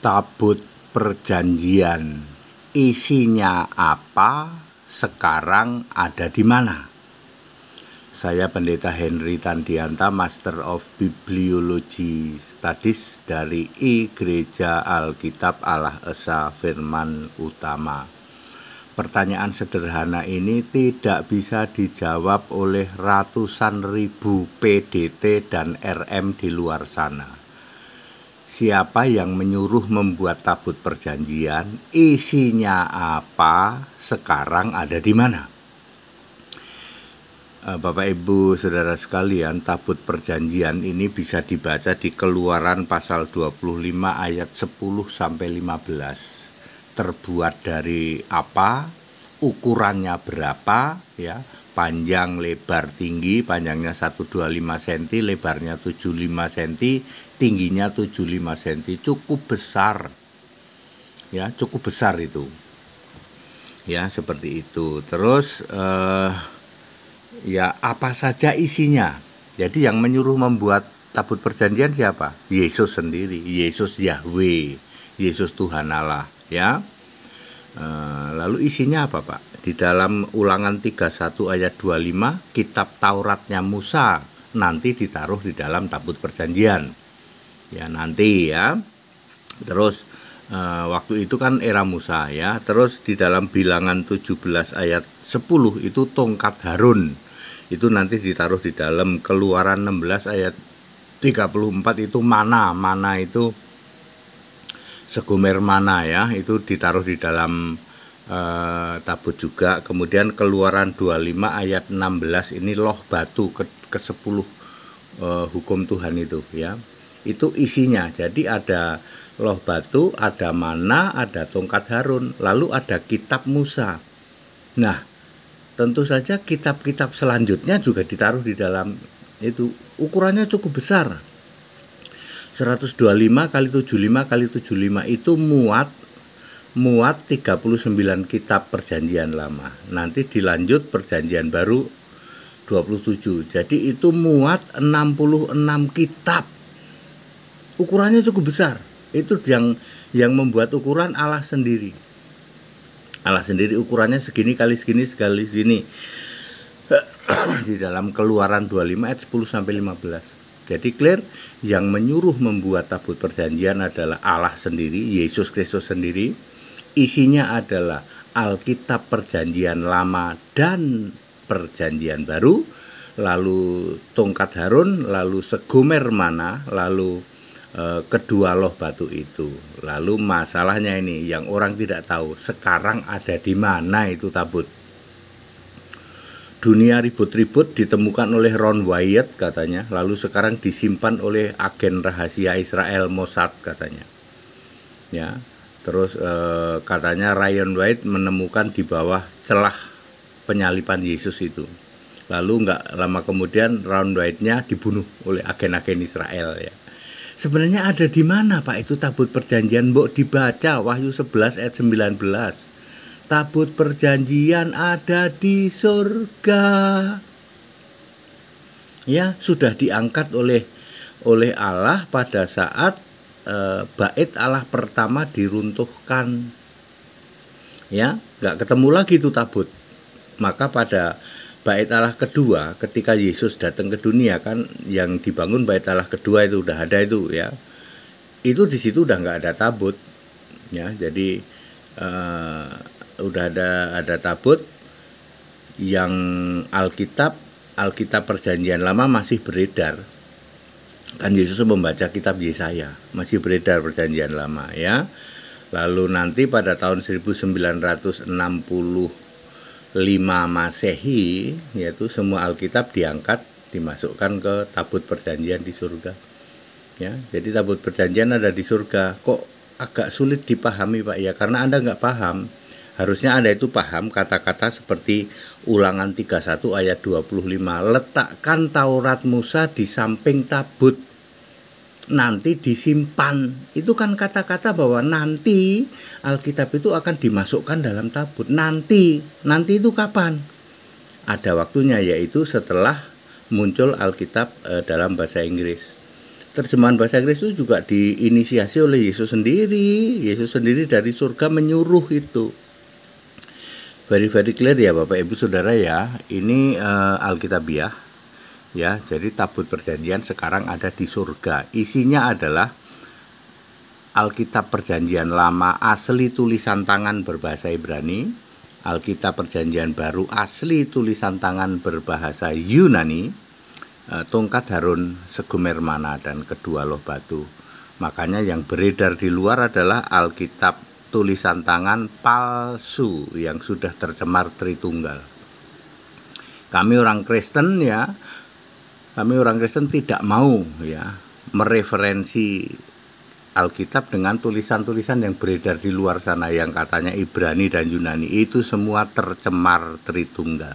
Tabut Perjanjian, isinya apa, sekarang ada di mana? Saya Pendeta Henry Tandianta, Master of Bibliology Studies dari Gereja Alkitab Allah Esa Firman Utama. Pertanyaan sederhana ini tidak bisa dijawab oleh ratusan ribu PDT dan RM di luar sana. Siapa yang menyuruh membuat tabut perjanjian, isinya apa, sekarang ada di mana? Bapak Ibu Saudara sekalian, tabut perjanjian ini bisa dibaca di Keluaran pasal 25 ayat 10 sampai 15. Terbuat dari apa? Ukurannya berapa, ya? Panjang, lebar, tinggi. Panjangnya 125 cm, lebarnya 75 cm, tingginya 75 cm. Cukup besar. Ya, cukup besar itu. Ya, seperti itu. Terus ya apa saja isinya. Jadi yang menyuruh membuat tabut perjanjian siapa? Yesus sendiri, Yesus Yahweh, Yesus Tuhan Allah, ya. Lalu isinya apa, Pak? Di dalam Ulangan 31 ayat 25, kitab Tauratnya Musa nanti ditaruh di dalam tabut perjanjian. Ya, nanti ya. Terus waktu itu kan era Musa, ya. Terus di dalam Bilangan 17 ayat 10 itu tongkat Harun. Itu nanti ditaruh di dalam Keluaran 16 ayat 34 itu mana itu segumer mana, ya, itu ditaruh di dalam tabut juga. Kemudian Keluaran 25 ayat 16 ini loh batu ke-10 hukum Tuhan itu, ya. Itu isinya. Jadi ada loh batu, ada mana, ada tongkat Harun, lalu ada kitab Musa. Nah, tentu saja kitab-kitab selanjutnya juga ditaruh di dalam itu. Ukurannya cukup besar. 125 kali 75 kali 75 itu muat 39 kitab perjanjian lama. Nanti dilanjut perjanjian baru 27. Jadi itu muat 66 kitab. Ukurannya cukup besar. Itu yang membuat ukuran Allah sendiri. Allah sendiri ukurannya segini kali segini sekali segini. Di dalam Keluaran 25 ayat 10 sampai 15. Jadi clear, yang menyuruh membuat tabut perjanjian adalah Allah sendiri, Yesus Kristus sendiri. Isinya adalah Alkitab Perjanjian Lama dan Perjanjian Baru, lalu tongkat Harun, lalu segumer mana, lalu kedua loh batu itu. Lalu masalahnya ini yang orang tidak tahu, sekarang ada di mana itu tabut? Dunia ribut-ribut ditemukan oleh Ron Wyatt katanya, lalu sekarang disimpan oleh agen rahasia Israel Mossad katanya. Ya, terus katanya Ryan White menemukan di bawah celah penyalipan Yesus itu. Lalu nggak lama kemudian Ron White-nya dibunuh oleh agen-agen Israel, ya. Sebenarnya ada di mana, Pak, itu tabut perjanjian? Mbok dibaca Wahyu 11 ayat 19. Tabut perjanjian ada di surga. Ya, sudah diangkat oleh Allah pada saat bait Allah pertama diruntuhkan. Ya, enggak ketemu lagi itu tabut. Maka pada bait Allah kedua, ketika Yesus datang ke dunia, kan yang dibangun bait Allah kedua itu udah ada itu, ya. Itu di situ udah enggak ada tabut. Ya, jadi udah ada tabut. Yang Alkitab Perjanjian Lama masih beredar. Kan Yesus membaca kitab Yesaya, masih beredar Perjanjian Lama, ya. Lalu nanti pada tahun 1965 Masehi, yaitu semua Alkitab diangkat, dimasukkan ke tabut perjanjian di surga. Ya, jadi tabut perjanjian ada di surga. Kok agak sulit dipahami, Pak? Ya, karena Anda nggak paham. Harusnya Anda itu paham kata-kata seperti Ulangan 31 ayat 25. Letakkan Taurat Musa di samping tabut, nanti disimpan. Itu kan kata-kata bahwa nanti Alkitab itu akan dimasukkan dalam tabut. Nanti itu kapan? Ada waktunya, yaitu setelah muncul Alkitab dalam bahasa Inggris. Terjemahan bahasa Inggris itu juga diinisiasi oleh Yesus sendiri. Yesus sendiri dari surga menyuruh itu. Very clear ya Bapak Ibu Saudara ya. Ini Alkitabiah ya. Jadi tabut perjanjian sekarang ada di surga. Isinya adalah Alkitab Perjanjian Lama asli tulisan tangan berbahasa Ibrani, Alkitab Perjanjian Baru asli tulisan tangan berbahasa Yunani, tongkat Harun, segumer mana, dan kedua loh batu. Makanya yang beredar di luar adalah Alkitab tulisan tangan palsu yang sudah tercemar Tritunggal. Kami orang Kristen tidak mau ya mereferensi Alkitab dengan tulisan-tulisan yang beredar di luar sana yang katanya Ibrani dan Yunani. Itu semua tercemar Tritunggal.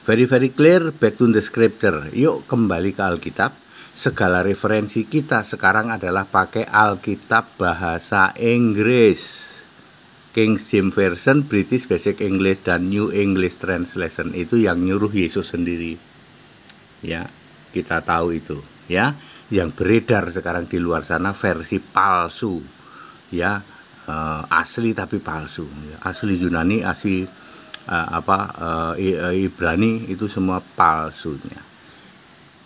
Very clear, back to the scripture. Yuk kembali ke Alkitab. Segala referensi kita sekarang adalah pakai Alkitab bahasa Inggris. King James Version, British Basic English, dan New English Translation. Itu yang nyuruh Yesus sendiri. Ya, kita tahu itu ya. Yang beredar sekarang di luar sana versi palsu ya, asli tapi palsu ya. Asli Yunani, asli Ibrani, itu semua palsunya.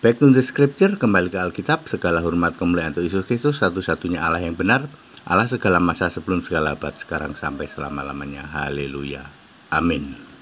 Back to the scripture, kembali ke Alkitab. Segala hormat kemuliaan untuk Yesus Kristus, satu-satunya Allah yang benar, Allah segala masa sebelum segala abad, sekarang sampai selama-lamanya. Haleluya, amin.